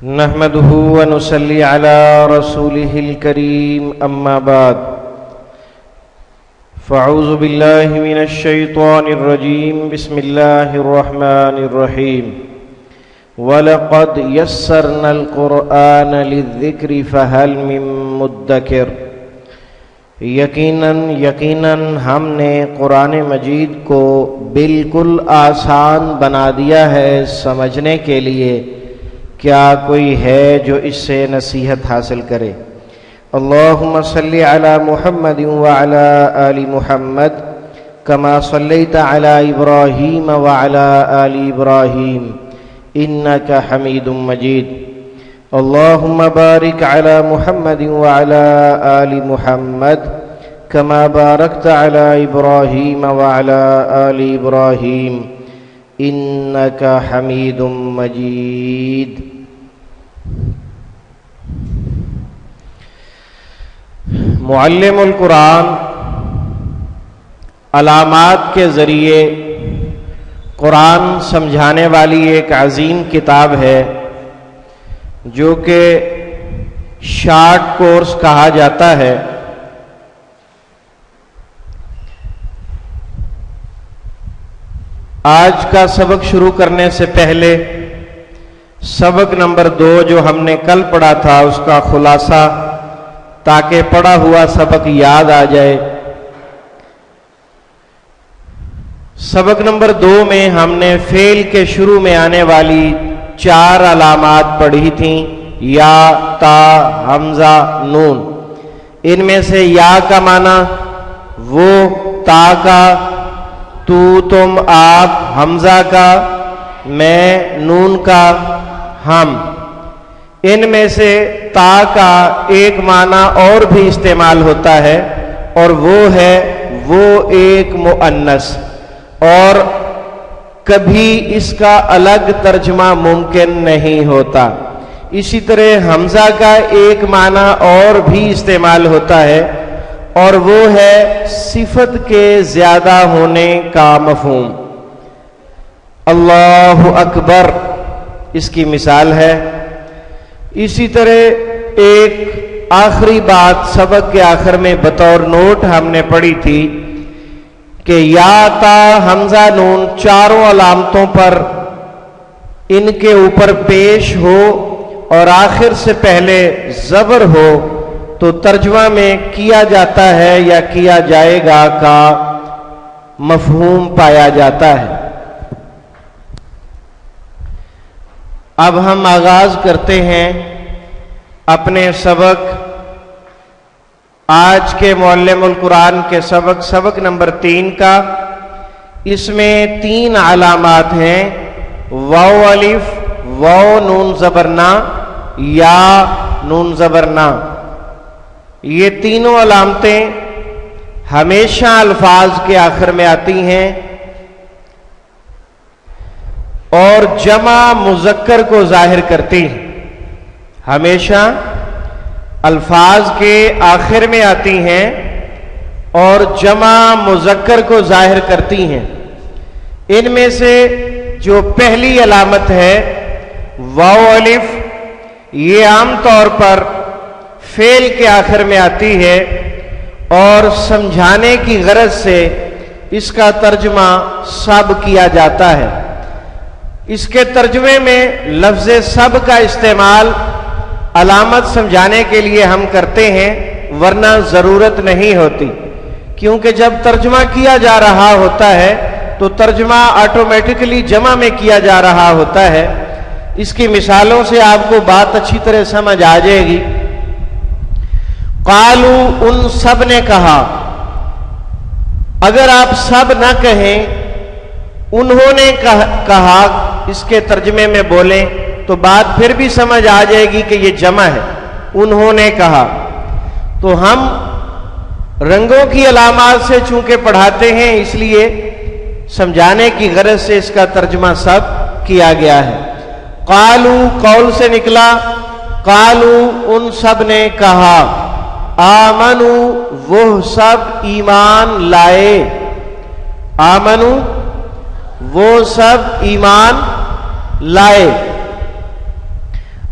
نحمده ونصلي على رسوله الكريم أما بعد فأعوذ بالله من الشيطان الرجيم بسم الله الرحمن الرحيم وَلَقَدْ يَسَّرْنَا الْقُرْآنَ لِلذِّكْرِ فَهَلْ مِن مُدَّكِرٍ یقیناً ہم نے قرآن مجید کو بالکل آسان بنا دیا ہے سمجھنے کے لیے، کیا کوئی ہے جو اس سے نصیحت حاصل کرے؟ اللہم صلی علی محمد وعلی آل محمد کما صلیت علی ابراہیم وعلی آل ابراہیم انک حمید مجید۔ اللہم بارک علی محمد وعلی آل محمد کما بارکت علی ابراہیم وعلی آل ابراہیم انک حمید مجید۔ معلم القرآن علامات کے ذریعے قرآن سمجھانے والی ایک عظیم کتاب ہے جو کہ شارٹ کورس کہا جاتا ہے۔ آج کا سبق شروع کرنے سے پہلے سبق نمبر 2 جو ہم نے کل پڑھا تھا اس کا خلاصہ، تاکہ پڑھا ہوا سبق یاد آ جائے۔ سبق نمبر 2 میں ہم نے فعل کے شروع میں آنے والی 4 علامات پڑھی تھیں، یا، تا، حمزہ، نون۔ ان میں سے یا کا معنی وہ، تا کا تو، تم، آپ، حمزہ کا میں، نون کا ہم۔ ان میں سے تا کا ایک معنی اور بھی استعمال ہوتا ہے اور وہ ہے وہ ایک مؤنث، اور کبھی اس کا الگ ترجمہ ممکن نہیں ہوتا۔ اسی طرح حمزہ کا ایک معنی اور بھی استعمال ہوتا ہے اور وہ ہے صفت کے زیادہ ہونے کا مفہوم۔ اللہ اکبر اس کی مثال ہے۔ اسی طرح ایک آخری بات سبق کے آخر میں بطور نوٹ ہم نے پڑھی تھی کہ یا، تا، حمزہ، نون چاروں علامتوں پر ان کے اوپر پیش ہو اور آخر سے پہلے زبر ہو تو ترجمہ میں کیا جاتا ہے یا کیا جائے گا کا مفہوم پایا جاتا ہے۔ اب ہم آغاز کرتے ہیں اپنے سبق، آج کے معلم القرآن کے سبق نمبر 3 کا۔ اس میں 3 علامات ہیں، واو الف، واو نون زبرنا، یا نون زبرنا۔ یہ تینوں علامتیں ہمیشہ الفاظ کے آخر میں آتی ہیں اور جمع مذکر کو ظاہر کرتی ہیں، ہمیشہ الفاظ کے آخر میں آتی ہیں اور جمع مذکر کو ظاہر کرتی ہیں۔ ان میں سے جو پہلی علامت ہے واو الف، یہ عام طور پر فعل کے آخر میں آتی ہے اور سمجھانے کی غرض سے اس کا ترجمہ سب کیا جاتا ہے۔ اس کے ترجمے میں لفظ سب کا استعمال علامت سمجھانے کے لیے ہم کرتے ہیں، ورنہ ضرورت نہیں ہوتی، کیونکہ جب ترجمہ کیا جا رہا ہوتا ہے تو ترجمہ آٹومیٹکلی جمع میں کیا جا رہا ہوتا ہے۔ اس کی مثالوں سے آپ کو بات اچھی طرح سمجھ آ جائے گی۔ قالو، ان سب نے کہا۔ اگر آپ سب نہ کہیں، انہوں نے کہا، اس کے ترجمے میں بولیں تو بات پھر بھی سمجھ آ جائے گی کہ یہ جمع ہے، انہوں نے کہا۔ تو ہم رنگوں کی علامات سے چونکہ پڑھاتے ہیں، اس لیے سمجھانے کی غرض سے اس کا ترجمہ سب کیا گیا ہے۔ قالو قول سے نکلا، قالو ان سب نے کہا، آمنو وہ سب ایمان لائے، آمنو وہ سب ایمان لائے۔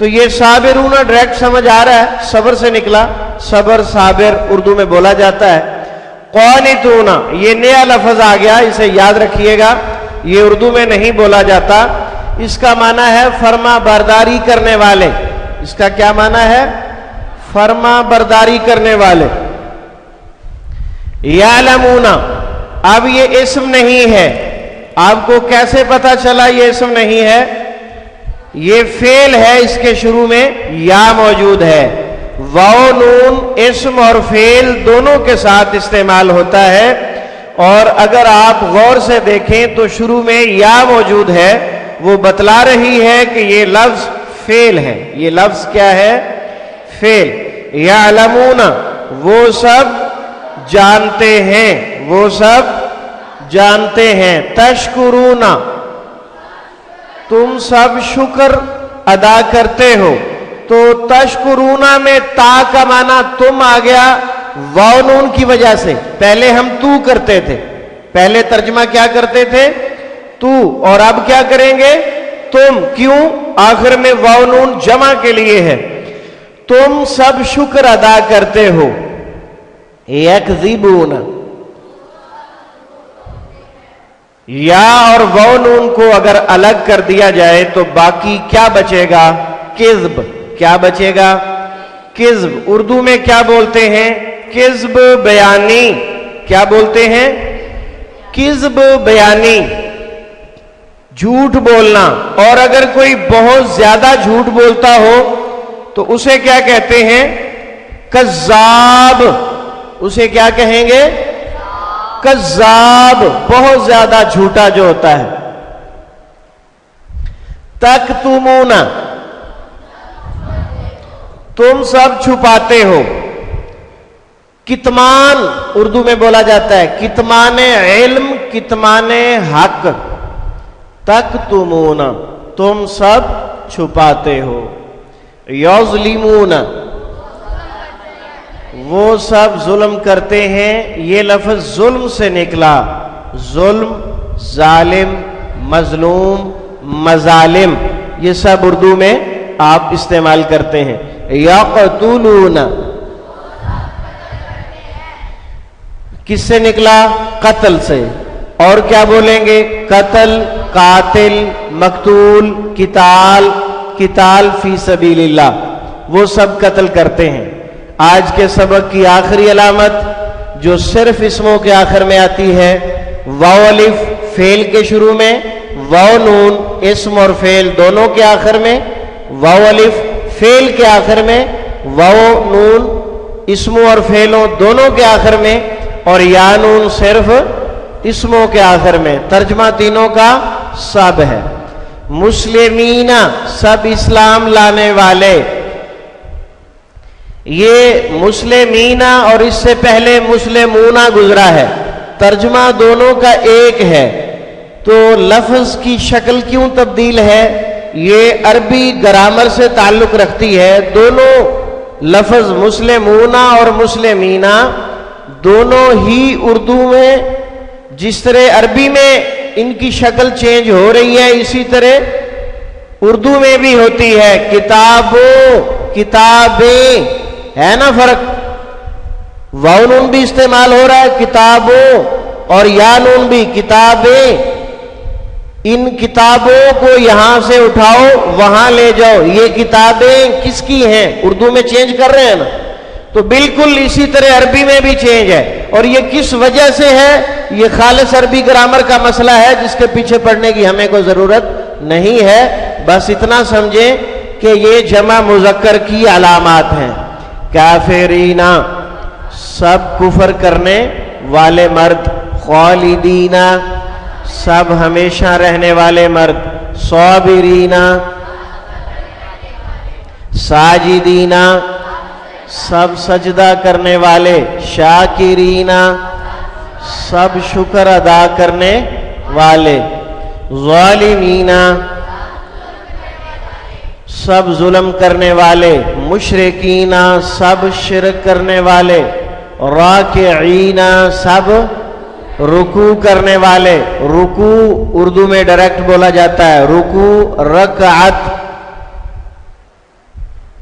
تو یہ صابرون ڈائریکٹ سمجھ آ رہا ہے، صبر سے نکلا، صبر صابر اردو میں بولا جاتا ہے۔ قانتون یہ نیا لفظ آ گیا، اسے یاد رکھیے گا، یہ اردو میں نہیں بولا جاتا۔ اس کا معنی ہے فرما برداری کرنے والے۔ اس کا کیا معنی ہے؟ فرما برداری کرنے والے۔ یعلمون اب یہ اسم نہیں ہے، آپ کو کیسے پتا چلا یہ اسم نہیں ہے؟ یہ فعل ہے، اس کے شروع میں یا موجود ہے۔ واو نون اسم اور فعل دونوں کے ساتھ استعمال ہوتا ہے، اور اگر آپ غور سے دیکھیں تو شروع میں یا موجود ہے، وہ بتلا رہی ہے کہ یہ لفظ فعل ہے۔ یہ لفظ کیا ہے؟ فعل۔ یعلمون وہ سب جانتے ہیں، وہ سب جانتے ہیں۔ تشکرون تم سب شکر ادا کرتے ہو۔ تو تشکرون میں تا کا معنی تم آ گیا واو نون کی وجہ سے۔ پہلے ہم تو کرتے تھے، پہلے ترجمہ کیا کرتے تھے؟ تو، اور اب کیا کریں گے؟ تم۔ کیوں؟ آخر میں واو نون جمع کے لیے ہے۔ تم سب شکر ادا کرتے ہو۔ یکذبون یا اور واو نون کو اگر الگ کر دیا جائے تو باقی کیا بچے گا؟ کذب۔ کیا بچے گا؟ کذب۔ اردو میں کیا بولتے ہیں؟ کذب بیانی۔ کیا بولتے ہیں؟ کذب بیانی، جھوٹ بولنا۔ اور اگر کوئی بہت زیادہ جھوٹ بولتا ہو تو اسے کیا کہتے ہیں؟ کذاب۔ اسے کیا کہیں گے؟ کذاب، بہت زیادہ جھوٹا جو ہوتا ہے۔ تکتمون تم سب چھپاتے ہو۔ کتمان اردو میں بولا جاتا ہے، کتمان علم، کتمان حق۔ تکتمون تم سب چھپاتے ہو۔ یظلمون وہ سب ظلم کرتے ہیں۔ یہ لفظ ظلم سے نکلا، ظلم، ظالم، مظلوم، مظالم، یہ سب اردو میں آپ استعمال کرتے ہیں۔ یقتلون کس سے نکلا؟ قتل سے۔ اور کیا بولیں گے؟ قتل، قاتل، مقتول، قتال، قتال فی سبیل اللہ، وہ سب قتل کرتے ہیں۔ آج کے سبق کی آخری علامت جو صرف اسموں کے آخر میں آتی ہے، واو الف فعل کے شروع میں، واو نون اسم اور فعل دونوں کے آخر میں، واو الف فعل کے آخر میں، واو نون اسموں اور فعلوں دونوں کے آخر میں، اور یا نون صرف اسموں کے آخر میں۔ ترجمہ تینوں کا سب ہے۔ مسلمین سب اسلام لانے والے۔ یہ مسلمین اور اس سے پہلے مسلمون گزرا ہے، ترجمہ دونوں کا ایک ہے، تو لفظ کی شکل کیوں تبدیل ہے؟ یہ عربی گرامر سے تعلق رکھتی ہے۔ دونوں لفظ مسلمون اور مسلمین دونوں ہی اردو میں جس طرح عربی میں ان کی شکل چینج ہو رہی ہے، اسی طرح اردو میں بھی ہوتی ہے۔ کتابوں، کتابیں، ہے نا فرق؟ واو نون بھی استعمال ہو رہا ہے کتابوں، اور یا نون بھی، کتابیں۔ ان کتابوں کو یہاں سے اٹھاؤ وہاں لے جاؤ، یہ کتابیں کس کی ہیں؟ اردو میں چینج کر رہے ہیں نا، تو بالکل اسی طرح عربی میں بھی چینج ہے۔ اور یہ کس وجہ سے ہے؟ یہ خالص عربی گرامر کا مسئلہ ہے جس کے پیچھے پڑھنے کی ہمیں کوئی ضرورت نہیں ہے، بس اتنا سمجھیں کہ یہ جمع مذکر کی علامات ہیں۔ کافرین سب کفر کرنے والے مرد، خالدین سب ہمیشہ رہنے والے مرد، صابرین ساجدین سب سجدہ کرنے والے، شاکرین سب شکر ادا کرنے والے، ظالمین سب ظلم کرنے والے، مشرکین سب شرک کرنے والے، راکعین سب رکوع کرنے والے۔ رکوع اردو میں ڈائریکٹ بولا جاتا ہے، رکوع رکعت،